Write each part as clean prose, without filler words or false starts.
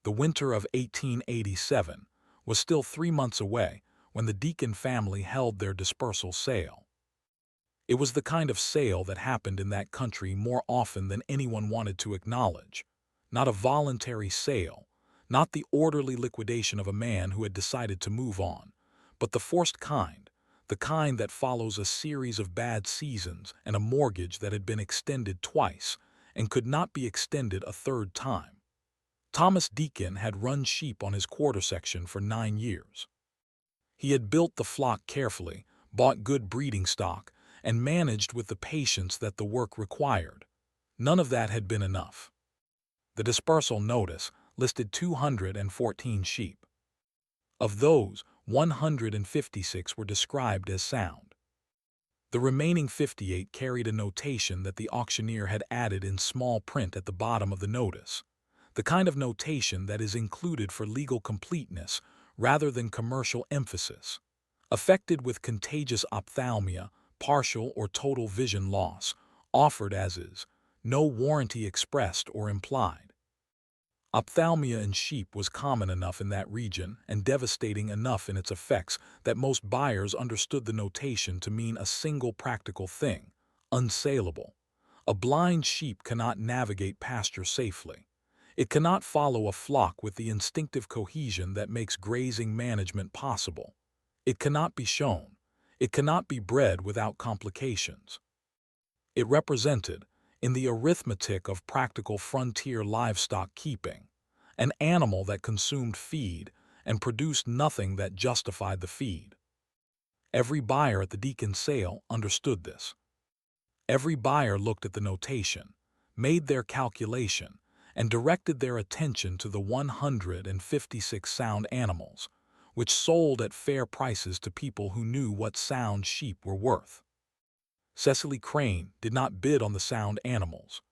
The winter of 1887 was still 3 months away when the Deacon family held their dispersal sale. It was the kind of sale that happened in that country more often than anyone wanted to acknowledge. Not a voluntary sale, not the orderly liquidation of a man who had decided to move on, but the forced kind, the kind that follows a series of bad seasons and a mortgage that had been extended twice and could not be extended a third time. Thomas Deacon had run sheep on his quarter section for 9 years. He had built the flock carefully, bought good breeding stock, and managed with the patience that the work required. None of that had been enough. The dispersal notice listed 214 sheep. Of those, 156 were described as sound. The remaining 58 carried a notation that the auctioneer had added in small print at the bottom of the notice, the kind of notation that is included for legal completeness rather than commercial emphasis. Affected with contagious ophthalmia, partial or total vision loss, offered as is, no warranty expressed or implied. Ophthalmia in sheep was common enough in that region and devastating enough in its effects that most buyers understood the notation to mean a single practical thing: unsaleable. A blind sheep cannot navigate pasture safely. It cannot follow a flock with the instinctive cohesion that makes grazing management possible. It cannot be shown. It cannot be bred without complications. It represented, in the arithmetic of practical frontier livestock keeping, an animal that consumed feed and produced nothing that justified the feed. Every buyer at the Deacon sale understood this. Every buyer looked at the notation, made their calculation, and directed their attention to the 156 sound animals, which sold at fair prices to people who knew what sound sheep were worth. Cecily Crane did not bid on the sound animals.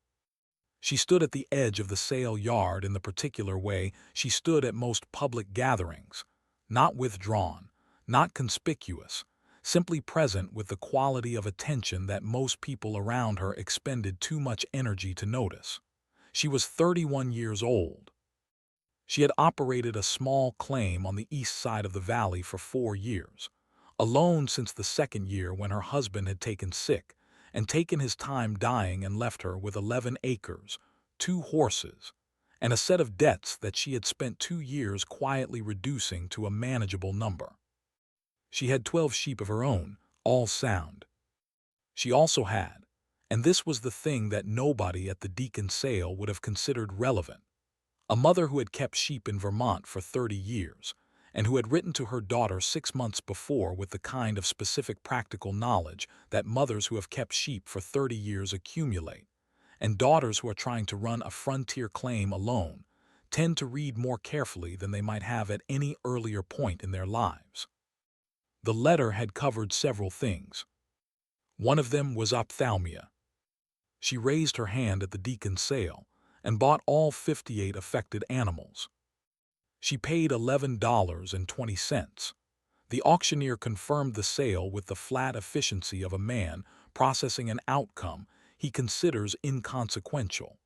She stood at the edge of the sale yard in the particular way she stood at most public gatherings, not withdrawn, not conspicuous, simply present with the quality of attention that most people around her expended too much energy to notice. She was 31 years old. She had operated a small claim on the east side of the valley for 4 years, alone since the second year when her husband had taken sick and taken his time dying and left her with 11 acres, 2 horses, and a set of debts that she had spent 2 years quietly reducing to a manageable number. She had 12 sheep of her own, all sound. She also had, and this was the thing that nobody at the Deacon sale would have considered relevant, a mother who had kept sheep in Vermont for 30 years, and who had written to her daughter 6 months before with the kind of specific practical knowledge that mothers who have kept sheep for 30 years accumulate, and daughters who are trying to run a frontier claim alone tend to read more carefully than they might have at any earlier point in their lives. The letter had covered several things. One of them was ophthalmia. She raised her hand at the Deacon sale and bought all 58 affected animals. She paid $11.20. The auctioneer confirmed the sale with the flat efficiency of a man processing an outcome he considers inconsequential.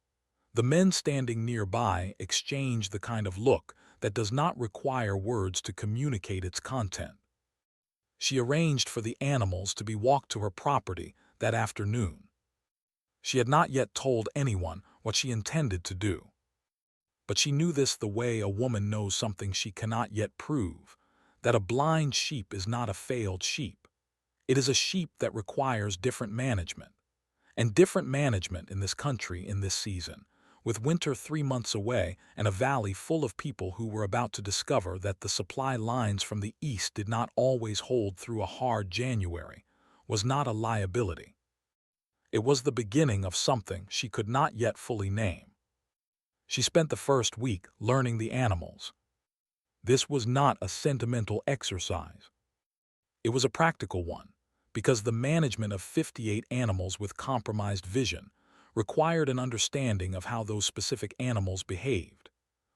The men standing nearby exchanged the kind of look that does not require words to communicate its content. She arranged for the animals to be walked to her property that afternoon. She had not yet told anyone what she intended to do. But she knew this the way a woman knows something she cannot yet prove, that a blind sheep is not a failed sheep. It is a sheep that requires different management. And different management in this country in this season, with winter 3 months away and a valley full of people who were about to discover that the supply lines from the east did not always hold through a hard January, was not a liability. It was the beginning of something she could not yet fully name. She spent the first week learning the animals. This was not a sentimental exercise. It was a practical one, because the management of 58 animals with compromised vision required an understanding of how those specific animals behaved,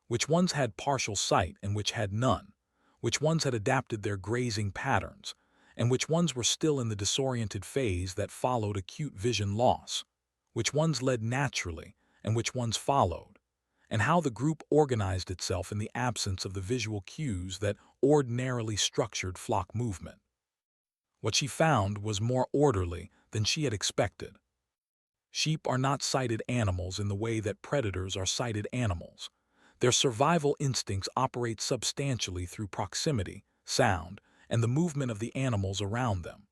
which ones had partial sight and which had none, which ones had adapted their grazing patterns, and which ones were still in the disoriented phase that followed acute vision loss, which ones led naturally and which ones followed, and how the group organized itself in the absence of the visual cues that ordinarily structured flock movement. What she found was more orderly than she had expected. Sheep are not sighted animals in the way that predators are sighted animals. Their survival instincts operate substantially through proximity, sound, and the movement of the animals around them.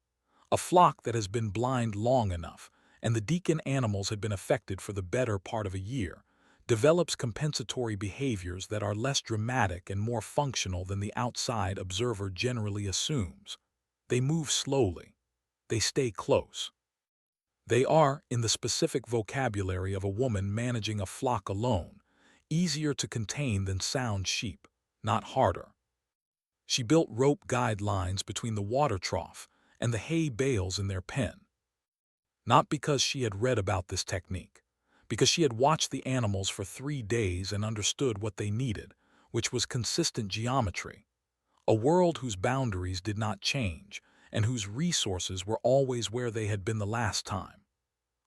A flock that has been blind long enough, and the Deacon animals had been affected for the better part of a year, develops compensatory behaviors that are less dramatic and more functional than the outside observer generally assumes. They move slowly. They stay close. They are, in the specific vocabulary of a woman managing a flock alone, easier to contain than sound sheep, not harder. She built rope guidelines between the water trough and the hay bales in their pen. Not because she had read about this technique, because she had watched the animals for 3 days and understood what they needed, which was consistent geometry, a world whose boundaries did not change and whose resources were always where they had been the last time.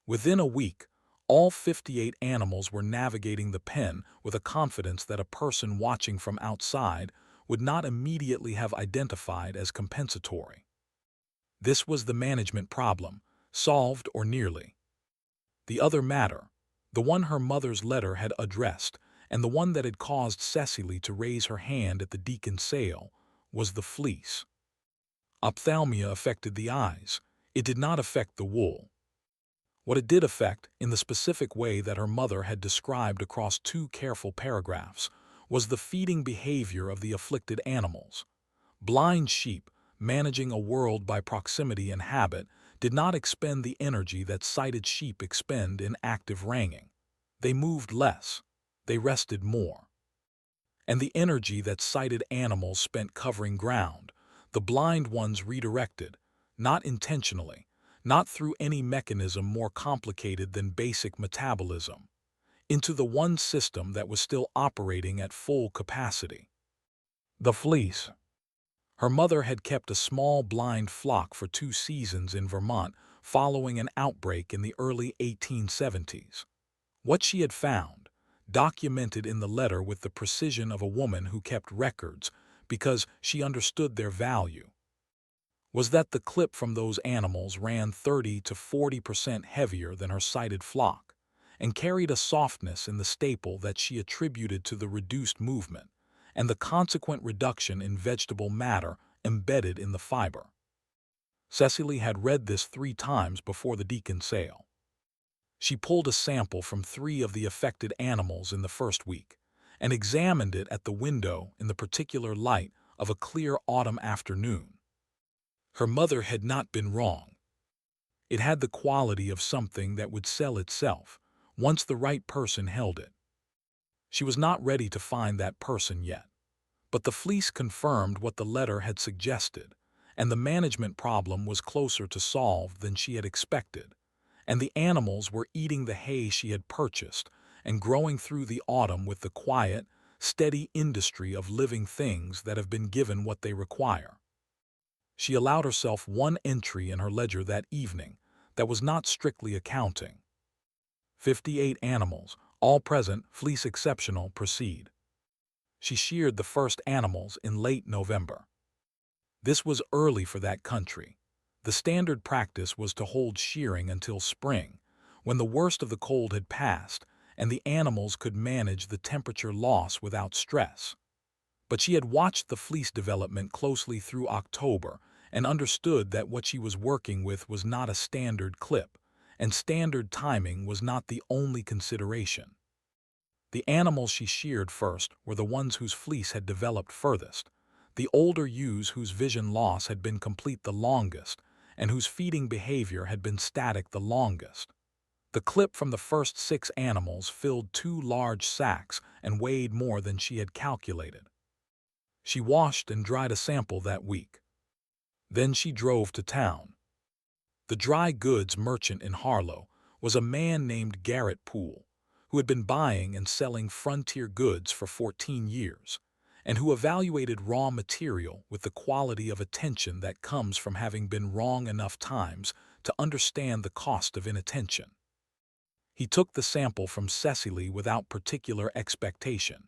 Within a week, all 58 animals were navigating the pen with a confidence that a person watching from outside would not immediately have identified as compensatory. This was the management problem, solved or nearly. The other matter, the one her mother's letter had addressed, and the one that had caused Cecily to raise her hand at the Deacon's sale, was the fleece. Ophthalmia affected the eyes. It did not affect the wool. What it did affect, in the specific way that her mother had described across 2 careful paragraphs, was the feeding behavior of the afflicted animals. Blind sheep, managing a world by proximity and habit, did not expend the energy that sighted sheep expend in active wrangling. They moved less. They rested more. And the energy that sighted animals spent covering ground, the blind ones redirected, not intentionally, not through any mechanism more complicated than basic metabolism, into the one system that was still operating at full capacity. The fleece. Her mother had kept a small blind flock for 2 seasons in Vermont following an outbreak in the early 1870s. What she had found, documented in the letter with the precision of a woman who kept records because she understood their value, was that the clip from those animals ran 30 to 40% heavier than her sighted flock, and carried a softness in the staple that she attributed to the reduced movement and the consequent reduction in vegetable matter embedded in the fiber. Cecily had read this 3 times before the Deacon sale. She pulled a sample from 3 of the affected animals in the first week and examined it at the window in the particular light of a clear autumn afternoon. Her mother had not been wrong. It had the quality of something that would sell itself once the right person held it. She was not ready to find that person yet, but the fleece confirmed what the letter had suggested, and the management problem was closer to solved than she had expected, and the animals were eating the hay she had purchased and growing through the autumn with the quiet, steady industry of living things that have been given what they require. She allowed herself one entry in her ledger that evening that was not strictly accounting. 58 animals, all present, fleece exceptional, proceed. She sheared the first animals in late November. This was early for that country. The standard practice was to hold shearing until spring, when the worst of the cold had passed and the animals could manage the temperature loss without stress. But she had watched the fleece development closely through October and understood that what she was working with was not a standard clip, and standard timing was not the only consideration. The animals she sheared first were the ones whose fleece had developed furthest, the older ewes whose vision loss had been complete the longest, and whose feeding behavior had been static the longest. The clip from the first 6 animals filled 2 large sacks and weighed more than she had calculated. She washed and dried a sample that week. Then she drove to town. The dry goods merchant in Harlow was a man named Garrett Poole, who had been buying and selling frontier goods for 14 years, and who evaluated raw material with the quality of attention that comes from having been wrong enough times to understand the cost of inattention. He took the sample from Cecily without particular expectation.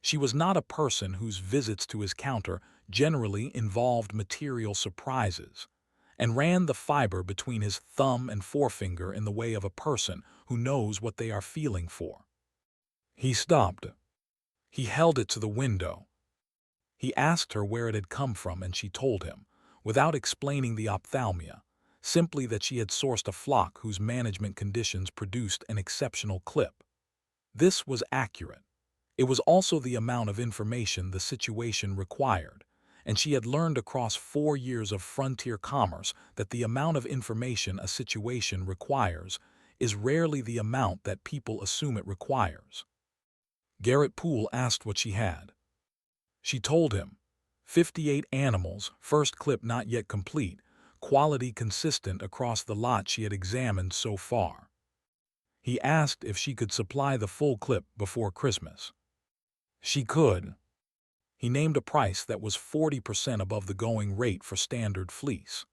She was not a person whose visits to his counter generally involved material surprises, and ran the fiber between his thumb and forefinger in the way of a person who knows what they are feeling for. He stopped. He held it to the window. He asked her where it had come from, and she told him, without explaining the ophthalmia, simply that she had sourced a flock whose management conditions produced an exceptional clip. This was accurate. It was also the amount of information the situation required, and she had learned across 4 years of frontier commerce that the amount of information a situation requires is rarely the amount that people assume it requires. Garrett Poole asked what she had. She told him, 58 animals, first clip not yet complete, quality consistent across the lot she had examined so far. He asked if she could supply the full clip before Christmas. She could. He named a price that was 40% above the going rate for standard fleece.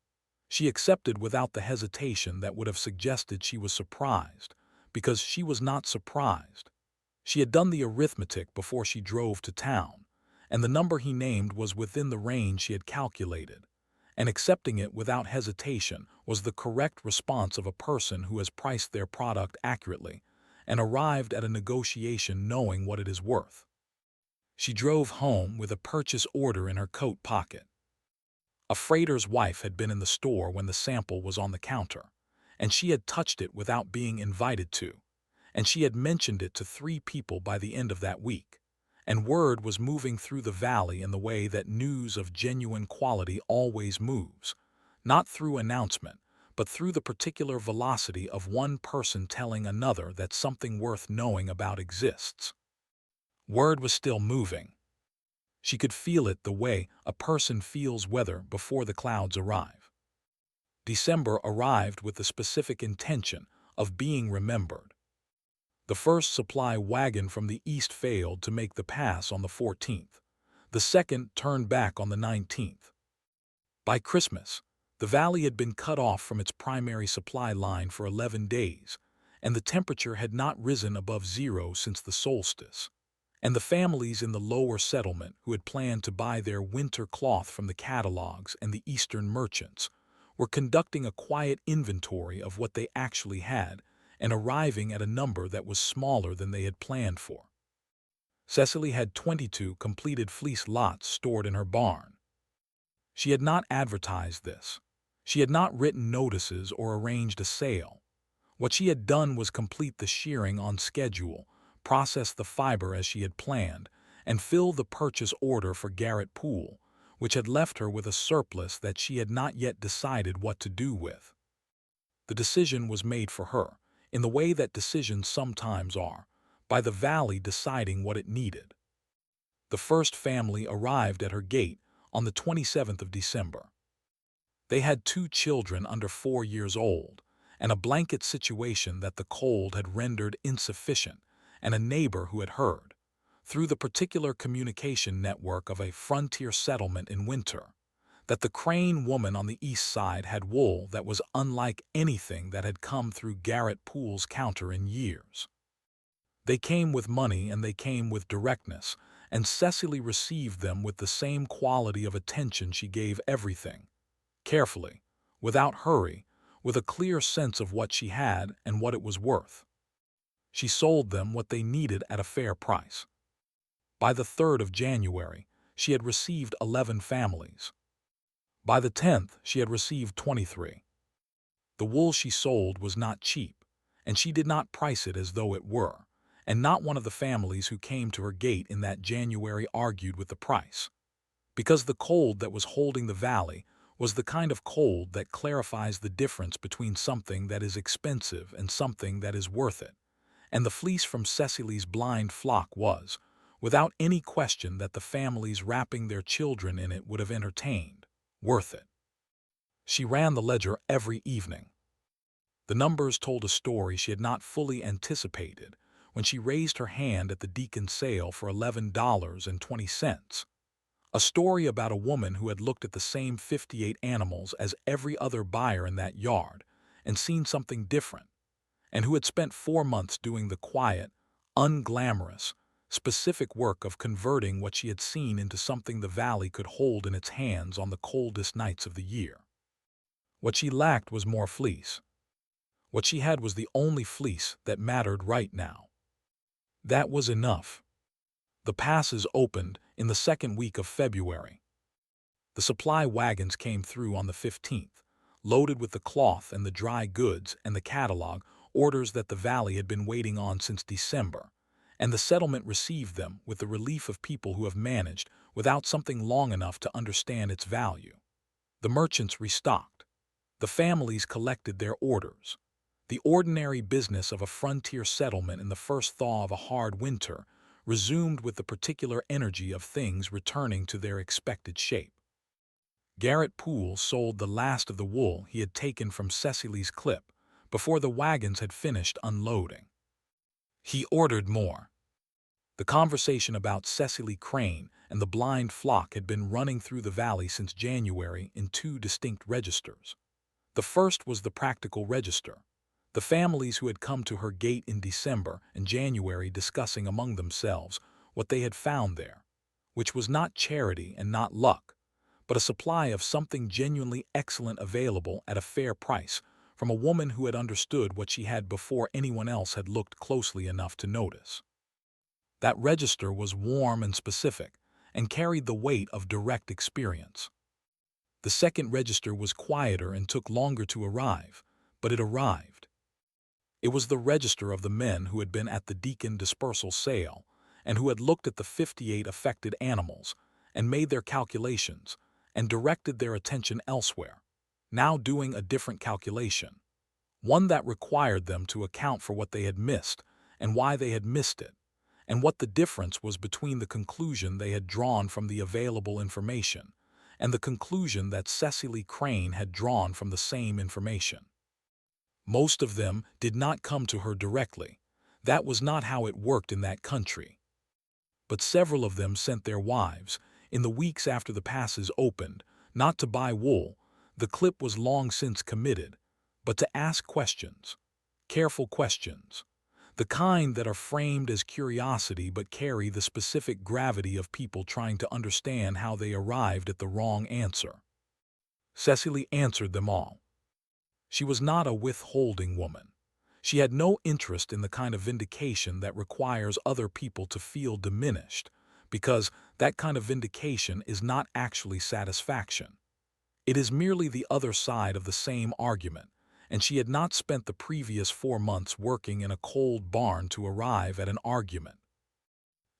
She accepted without the hesitation that would have suggested she was surprised, because she was not surprised. She had done the arithmetic before she drove to town, and the number he named was within the range she had calculated, and accepting it without hesitation was the correct response of a person who has priced their product accurately and arrived at a negotiation knowing what it is worth. She drove home with a purchase order in her coat pocket. A freighter's wife had been in the store when the sample was on the counter, and she had touched it without being invited to, and she had mentioned it to 3 people by the end of that week, and word was moving through the valley in the way that news of genuine quality always moves, not through announcement, but through the particular velocity of one person telling another that something worth knowing about exists. Word was still moving. She could feel it the way a person feels weather before the clouds arrive. December arrived with the specific intention of being remembered. The first supply wagon from the east failed to make the pass on the 14th. The second turned back on the 19th. By Christmas, the valley had been cut off from its primary supply line for 11 days, and the temperature had not risen above 0 since the solstice. And the families in the lower settlement who had planned to buy their winter cloth from the catalogs and the eastern merchants were conducting a quiet inventory of what they actually had and arriving at a number that was smaller than they had planned for. Cecily had 22 completed fleece lots stored in her barn. She had not advertised this. She had not written notices or arranged a sale. What she had done was complete the shearing on schedule, process the fiber as she had planned, and fill the purchase order for Garrett Poole, which had left her with a surplus that she had not yet decided what to do with. The decision was made for her, in the way that decisions sometimes are, by the valley deciding what it needed. The first family arrived at her gate on the 27th of December. They had 2 children under 4 years old, and a blanket situation that the cold had rendered insufficient, and a neighbor who had heard, through the particular communication network of a frontier settlement in winter, that the Crane woman on the east side had wool that was unlike anything that had come through Garrett Poole's counter in years. They came with money and they came with directness, and Cecily received them with the same quality of attention she gave everything, carefully, without hurry, with a clear sense of what she had and what it was worth. She sold them what they needed at a fair price. By the 3rd of January, she had received 11 families. By the 10th, she had received 23. The wool she sold was not cheap, and she did not price it as though it were, and not one of the families who came to her gate in that January argued with the price, because the cold that was holding the valley was the kind of cold that clarifies the difference between something that is expensive and something that is worth it, and the fleece from Cecily's blind flock was, without any question that the families wrapping their children in it would have entertained, worth it. She ran the ledger every evening. The numbers told a story she had not fully anticipated when she raised her hand at the Deacon sale for $11.20. A story about a woman who had looked at the same 58 animals as every other buyer in that yard and seen something different, and who had spent 4 months doing the quiet, unglamorous, specific work of converting what she had seen into something the valley could hold in its hands on the coldest nights of the year. What she lacked was more fleece. What she had was the only fleece that mattered right now. That was enough. The passes opened in the second week of February. The supply wagons came through on the 15th, loaded with the cloth and the dry goods and the catalog, orders that the valley had been waiting on since December, and the settlement received them with the relief of people who have managed without something long enough to understand its value. The merchants restocked. The families collected their orders. The ordinary business of a frontier settlement in the first thaw of a hard winter resumed with the particular energy of things returning to their expected shape. Garrett Poole sold the last of the wool he had taken from Cecily's clip before the wagons had finished unloading. He ordered more. The conversation about Cecily Crane and the blind flock had been running through the valley since January in two distinct registers. The first was the practical register, the families who had come to her gate in December and January discussing among themselves what they had found there, which was not charity and not luck, but a supply of something genuinely excellent available at a fair price from a woman who had understood what she had before anyone else had looked closely enough to notice. That register was warm and specific and carried the weight of direct experience. The second register was quieter and took longer to arrive, but it arrived. It was the register of the men who had been at the Deacon dispersal sale and who had looked at the 58 affected animals and made their calculations and directed their attention elsewhere, now doing a different calculation, one that required them to account for what they had missed and why they had missed it, and what the difference was between the conclusion they had drawn from the available information and the conclusion that Cecily Crane had drawn from the same information. Most of them did not come to her directly. That was not how it worked in that country. But several of them sent their wives, in the weeks after the passes opened, not to buy wool, the clip was long since committed, but to ask questions, careful questions, the kind that are framed as curiosity but carry the specific gravity of people trying to understand how they arrived at the wrong answer. Cecily answered them all. She was not a withholding woman. She had no interest in the kind of vindication that requires other people to feel diminished, because that kind of vindication is not actually satisfaction. It is merely the other side of the same argument, and she had not spent the previous 4 months working in a cold barn to arrive at an argument.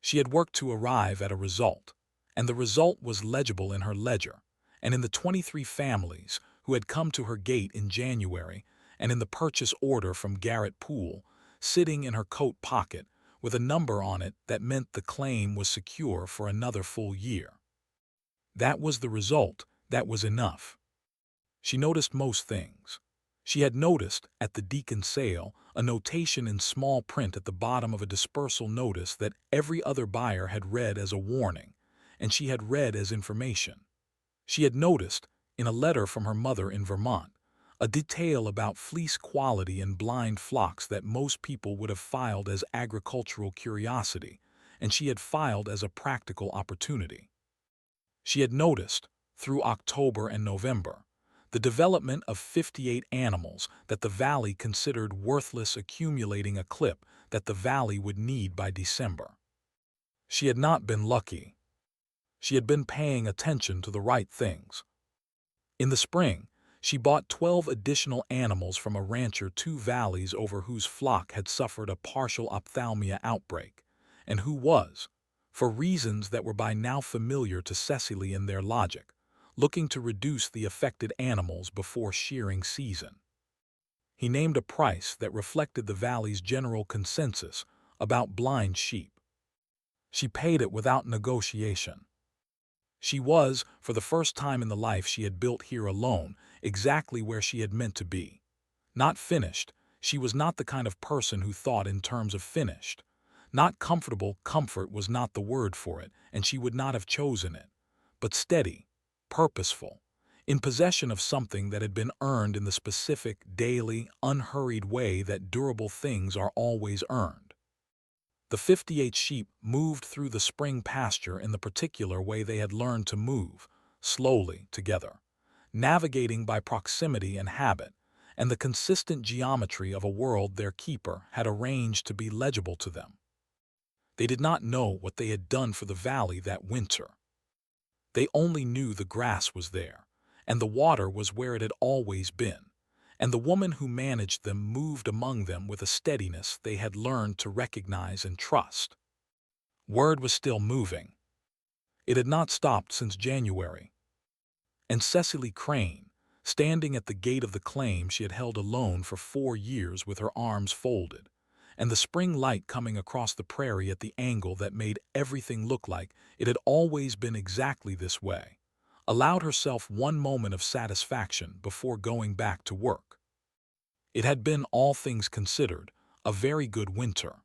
She had worked to arrive at a result, and the result was legible in her ledger, and in the 23 families who had come to her gate in January, and in the purchase order from Garrett Poole, sitting in her coat pocket, with a number on it that meant the claim was secure for another full year. That was the result. That was enough. She noticed most things. She had noticed, at the Deacon sale, a notation in small print at the bottom of a dispersal notice that every other buyer had read as a warning, and she had read as information. She had noticed, in a letter from her mother in Vermont, a detail about fleece quality in blind flocks that most people would have filed as agricultural curiosity, and she had filed as a practical opportunity. She had noticed, through October and November, the development of 58 animals that the valley considered worthless, accumulating a clip that the valley would need by December. She had not been lucky. She had been paying attention to the right things. In the spring, she bought 12 additional animals from a rancher 2 valleys over whose flock had suffered a partial ophthalmia outbreak, and who was, for reasons that were by now familiar to Cecily in their logic, looking to reduce the affected animals before shearing season. He named a price that reflected the valley's general consensus about blind sheep. She paid it without negotiation. She was, for the first time in the life she had built here alone, exactly where she had meant to be. Not finished. She was not the kind of person who thought in terms of finished. Not comfortable. Comfort was not the word for it, and she would not have chosen it. But steady, purposeful. in possession of something that had been earned in the specific, daily, unhurried way that durable things are always earned. The 58 sheep moved through the spring pasture in the particular way they had learned to move, slowly together, navigating by proximity and habit, and the consistent geometry of a world their keeper had arranged to be legible to them. They did not know what they had done for the valley that winter. They only knew the grass was there, and the water was where it had always been, and the woman who managed them moved among them with a steadiness they had learned to recognize and trust. Word was still moving. It had not stopped since January. And Cecily Crane, standing at the gate of the claim she had held alone for 4 years with her arms folded, and the spring light coming across the prairie at the angle that made everything look like it had always been exactly this way, allowed herself one moment of satisfaction before going back to work. It had been, all things considered, a very good winter.